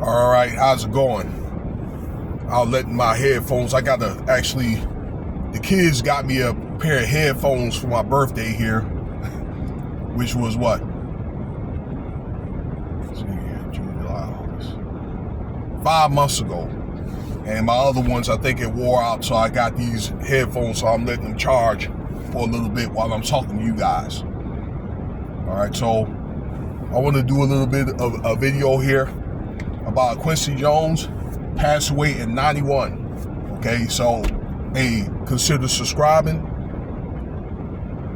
All right, how's it going? I'll let my headphones. The kids got me a pair of headphones for my birthday here, which was what? July, August. 5 months ago. And my other ones, I think it wore out, so I got these headphones, so I'm letting them charge for a little bit while I'm talking to you guys. All right, so I want to do a little bit of a video here about Quincy Jones, passed away in 91. Okay, so hey, consider subscribing,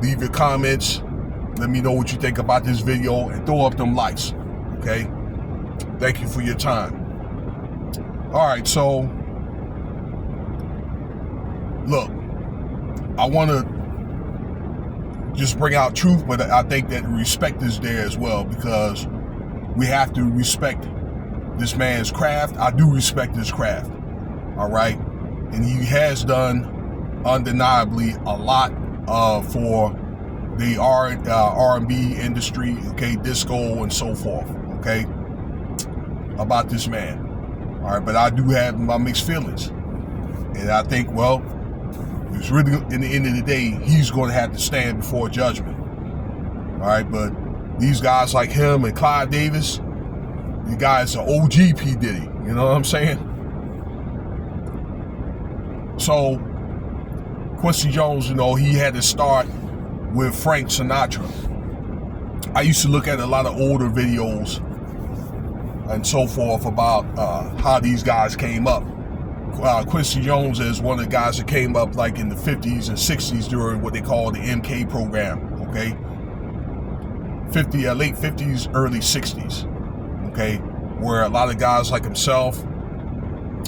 leave your comments, let me know what you think about this video, and throw up them likes. Okay, thank you for your time. All right, so look, I want to just bring out truth, but I think that respect is there as well, because we have to respect this man's craft. I do respect his craft, all right? And he has done undeniably a lot for the R&B industry, okay, disco and so forth, okay, about this man, all right? But I do have my mixed feelings. And I think, well, it's really, in the end of the day, he's going to have to stand before judgment, all right? But these guys like him and Clyde Davis, the guy's an OG P. Diddy, you know what I'm saying? So, Quincy Jones, you know, he had to start with Frank Sinatra. I used to look at a lot of older videos and so forth about how these guys came up. Quincy Jones is one of the guys that came up like in the 50s and 60s during what they call the MK program, okay? Late 50s, early 60s. Okay, where a lot of guys like himself,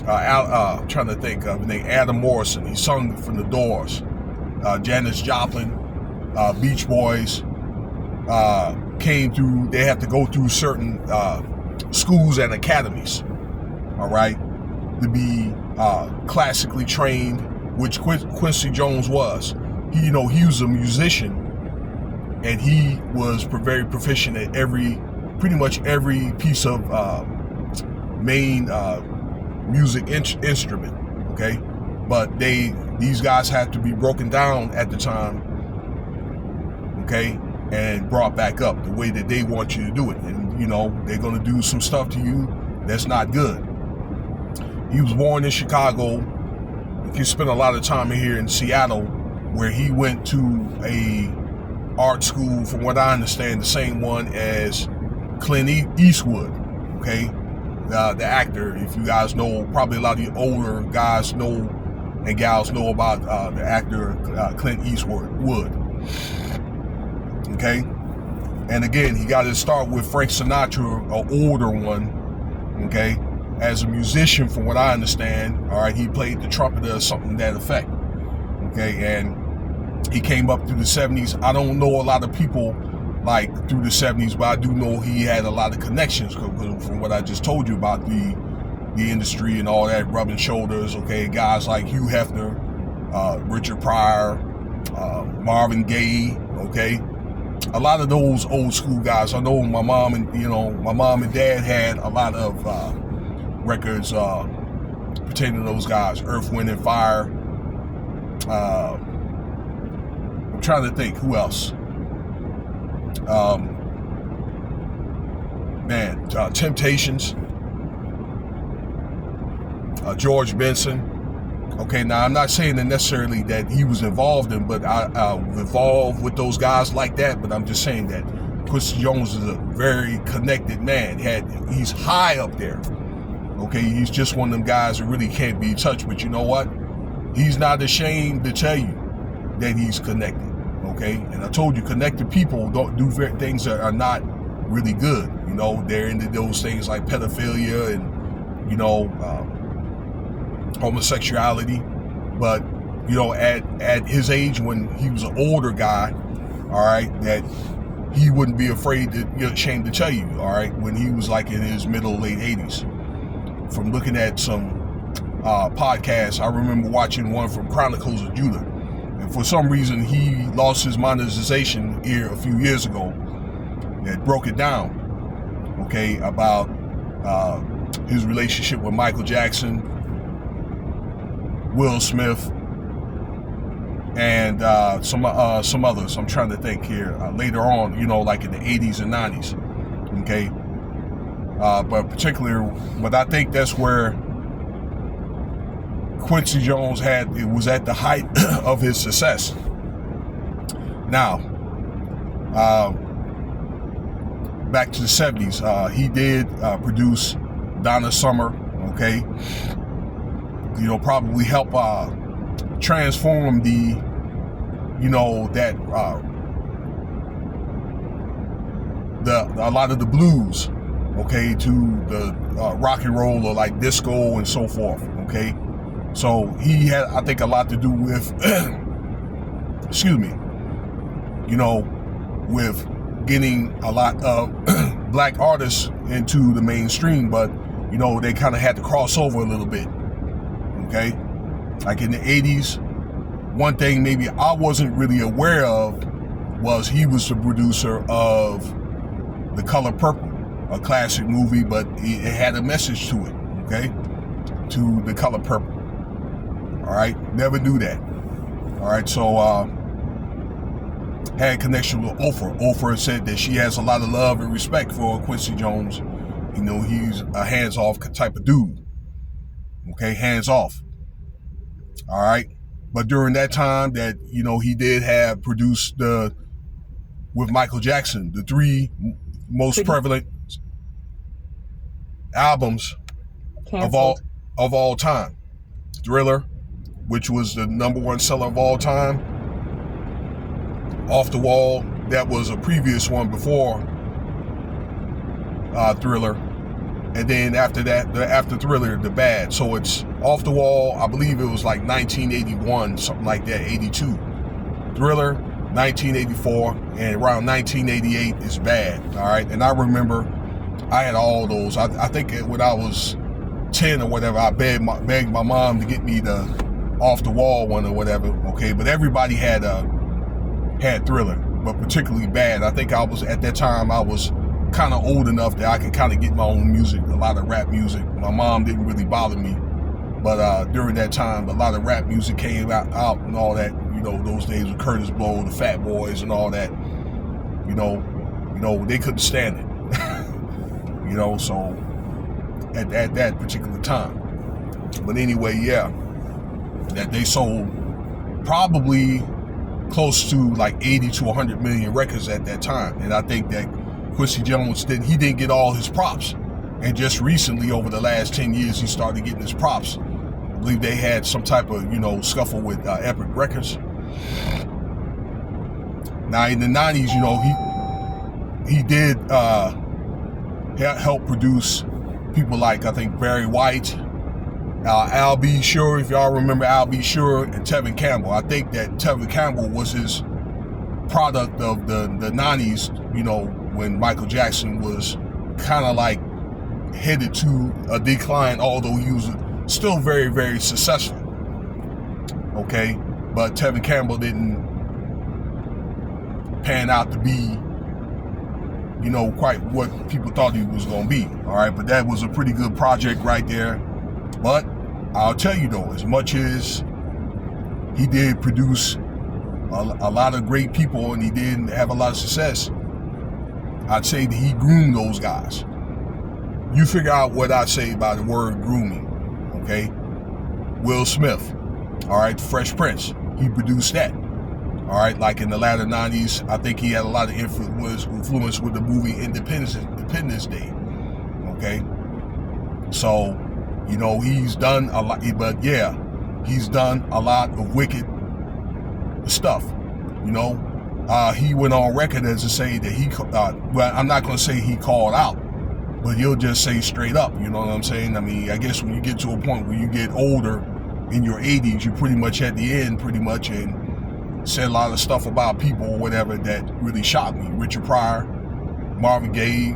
trying to think of the name, Adam Morrison, he sung from the Doors, Janis Joplin, Beach Boys, came through. They had to go through certain schools and academies, all right, to be classically trained, which Quincy Jones was. He was a musician, and he was very proficient at pretty much every piece of main music instrument, okay? But these guys had to be broken down at the time, okay, and brought back up the way that they want you to do it. And, they're going to do some stuff to you that's not good. He was born in Chicago. He spent a lot of time here in Seattle, where he went to a art school, from what I understand, the same one as Clint Eastwood, okay, the actor. If you guys know, probably a lot of the older guys know and gals know about the actor Clint Eastwood, okay. And again, he got to start with Frank Sinatra, an older one, okay, as a musician, from what I understand. All right, he played the trumpet or something to that effect, okay, and he came up through the 70s. I don't know a lot of people like through the 70s, but I do know he had a lot of connections from what I just told you about the industry and all that, rubbing shoulders, okay, guys like Hugh Hefner, Richard Pryor, Marvin Gaye, okay, a lot of those old school guys. I know my mom and dad had a lot of records pertaining to those guys, Earth, Wind and Fire. I'm trying to think who else. Temptations, George Benson. Okay, now I'm not saying that necessarily that he was involved in, but I involved with those guys like that. But I'm just saying that Quincy Jones is a very connected man. He's high up there. Okay, he's just one of them guys that really can't be touched. But you know what? He's not ashamed to tell you that he's connected. Okay, and I told you, connected people don't do things that are not really good. They're into those things like pedophilia and homosexuality. But at his age, when he was an older guy, all right, that he wouldn't be afraid to, ashamed to tell you, all right, when he was like in his middle, late 80s. From looking at some podcasts, I remember watching one from Chronicles of Judah. And for some reason, he lost his monetization here a few years ago. That broke it down, okay, about his relationship with Michael Jackson, Will Smith, and some others. I'm trying to think here. Later on, you know, like in the 80s and 90s. Okay. But particularly, but I think that's where Quincy Jones was at the height of his success. Now, back to the 70s, he did produce Donna Summer, okay? You know, probably help transform the, you know, that a lot of the blues, okay, to the rock and roll or like disco and so forth, okay? So he had, I think, a lot to do with, excuse me, you know, with getting a lot of black artists into the mainstream, but, you know, they kind of had to cross over a little bit, okay? Like in the 80s, one thing maybe I wasn't really aware of was he was the producer of The Color Purple, a classic movie, but it had a message to it, okay? To The Color Purple. All right, never knew that. All right, so had connection with Oprah. Oprah said that she has a lot of love and respect for Quincy Jones. You know, he's a hands-off type of dude. Okay, hands off. All right, but during that time that, you know, he did have produced with Michael Jackson, the 3 most prevalent albums of all time. Thriller, which was the #1 seller of all time. Off the Wall, that was a previous one before Thriller. And then after that, after Thriller, The Bad. So it's Off the Wall, I believe it was like 1981, something like that, 82. Thriller, 1984, and around 1988 is Bad, all right? And I remember I had all those. I think when I was 10 or whatever, I begged my mom to get me the Off the Wall one or whatever, okay? But everybody had Thriller, but particularly Bad. I think I was, at that time, I was kind of old enough that I could kind of get my own music, a lot of rap music. My mom didn't really bother me, but during that time, a lot of rap music came out and all that. You know, those days with Curtis Blow, the Fat Boys, and all that. You know, they couldn't stand it. You know, so at that particular time. But anyway, yeah, that they sold probably close to like 80 to 100 million records at that time, and I think that Quincy Jones didn't get all his props, and just recently, over the last 10 years, he started getting his props. I believe they had some type of, you know, scuffle with Epic Records. Now in the 90s, you know, he did help produce people like, I think, Barry White, Al B. Sure, if y'all remember Al B. Sure, and Tevin Campbell. I think that Tevin Campbell was his product of the 90s, you know, when Michael Jackson was kind of like headed to a decline, although he was still very, very successful. Okay, but Tevin Campbell didn't pan out to be, you know, quite what people thought he was going to be. All right, but that was a pretty good project right there. But I'll tell you though, as much as he did produce a lot of great people and he did have a lot of success, I'd say that he groomed those guys. You figure out what I say by the word grooming, okay? Will Smith, all right, Fresh Prince, he produced that. All right, like in the latter 90s, I think he had a lot of influence with the movie Independence Day, okay? So, you know, he's done a lot, but yeah, he's done a lot of wicked stuff, you know? He went on record as to say that well, I'm not going to say he called out, but he'll just say straight up, you know what I'm saying? I mean, I guess when you get to a point where you get older, in your 80s, you're pretty much at the end, pretty much, and said a lot of stuff about people or whatever that really shocked me. Richard Pryor, Marvin Gaye,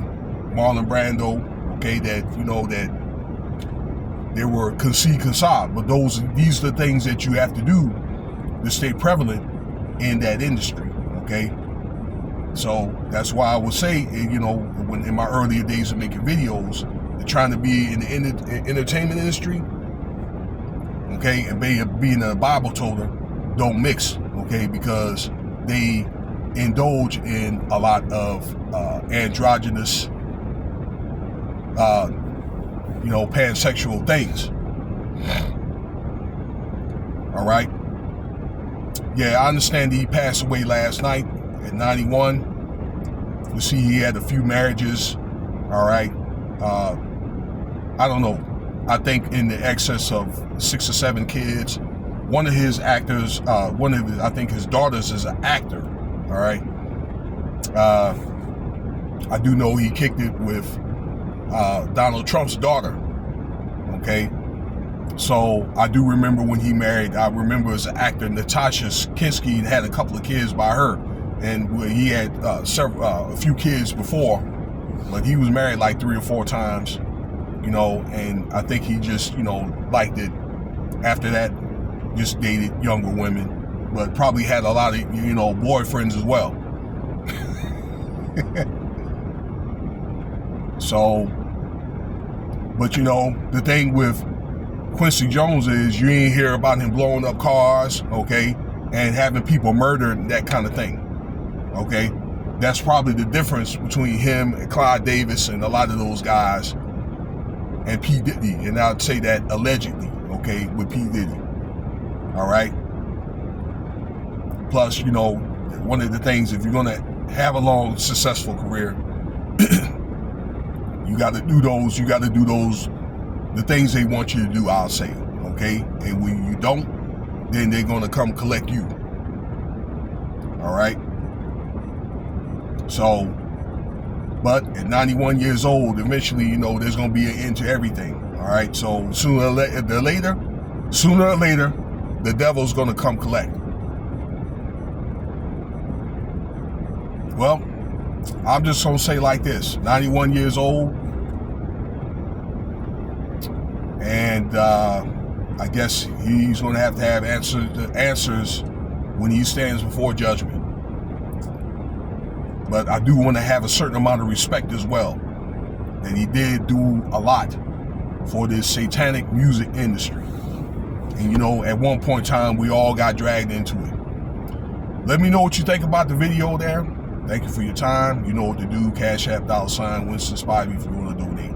Marlon Brando, okay, that, you know, that they were concede, but these are the things that you have to do to stay prevalent in that industry, okay? So that's why I would say, you know, when in my earlier days of making videos, trying to be in the entertainment industry, okay, and being a Bible toter don't mix, okay, because they indulge in a lot of androgynous, pansexual things. All right. Yeah, I understand he passed away last night at 91. You see, he had a few marriages. All right. I don't know. I think in the excess of 6 or 7 kids. One of his actors, I think his daughters is an actor. All right. I do know he kicked it with Donald Trump's daughter. Okay. So I do remember when he married, I remember as an actor, Natasha Kinski had a couple of kids by her. And he had a few kids before, but he was married like 3 or 4 times, and I think he just, liked it after that, just dated younger women, but probably had a lot of, boyfriends as well. So, but the thing with Quincy Jones is you ain't hear about him blowing up cars, okay, and having people murdered and that kind of thing, okay? That's probably the difference between him and Clyde Davis and a lot of those guys and P. Diddy, and I'd say that allegedly, okay, with P. Diddy, all right? Plus, one of the things, if you're going to have a long, successful career, you got to do the things they want you to do, I'll say, okay? And when you don't, then they're going to come collect you, all right? So, but at 91 years old, eventually, there's going to be an end to everything, all right? So sooner or later, the devil's going to come collect. Well, I'm just going to say like this, 91 years old, and I guess he's going to have answers when he stands before judgment. But I do want to have a certain amount of respect as well, that he did do a lot for this satanic music industry. And at one point in time, we all got dragged into it. Let me know what you think about the video there. Thank you for your time. You know what to do. Cash App, $, Winston Spivey if you want to donate.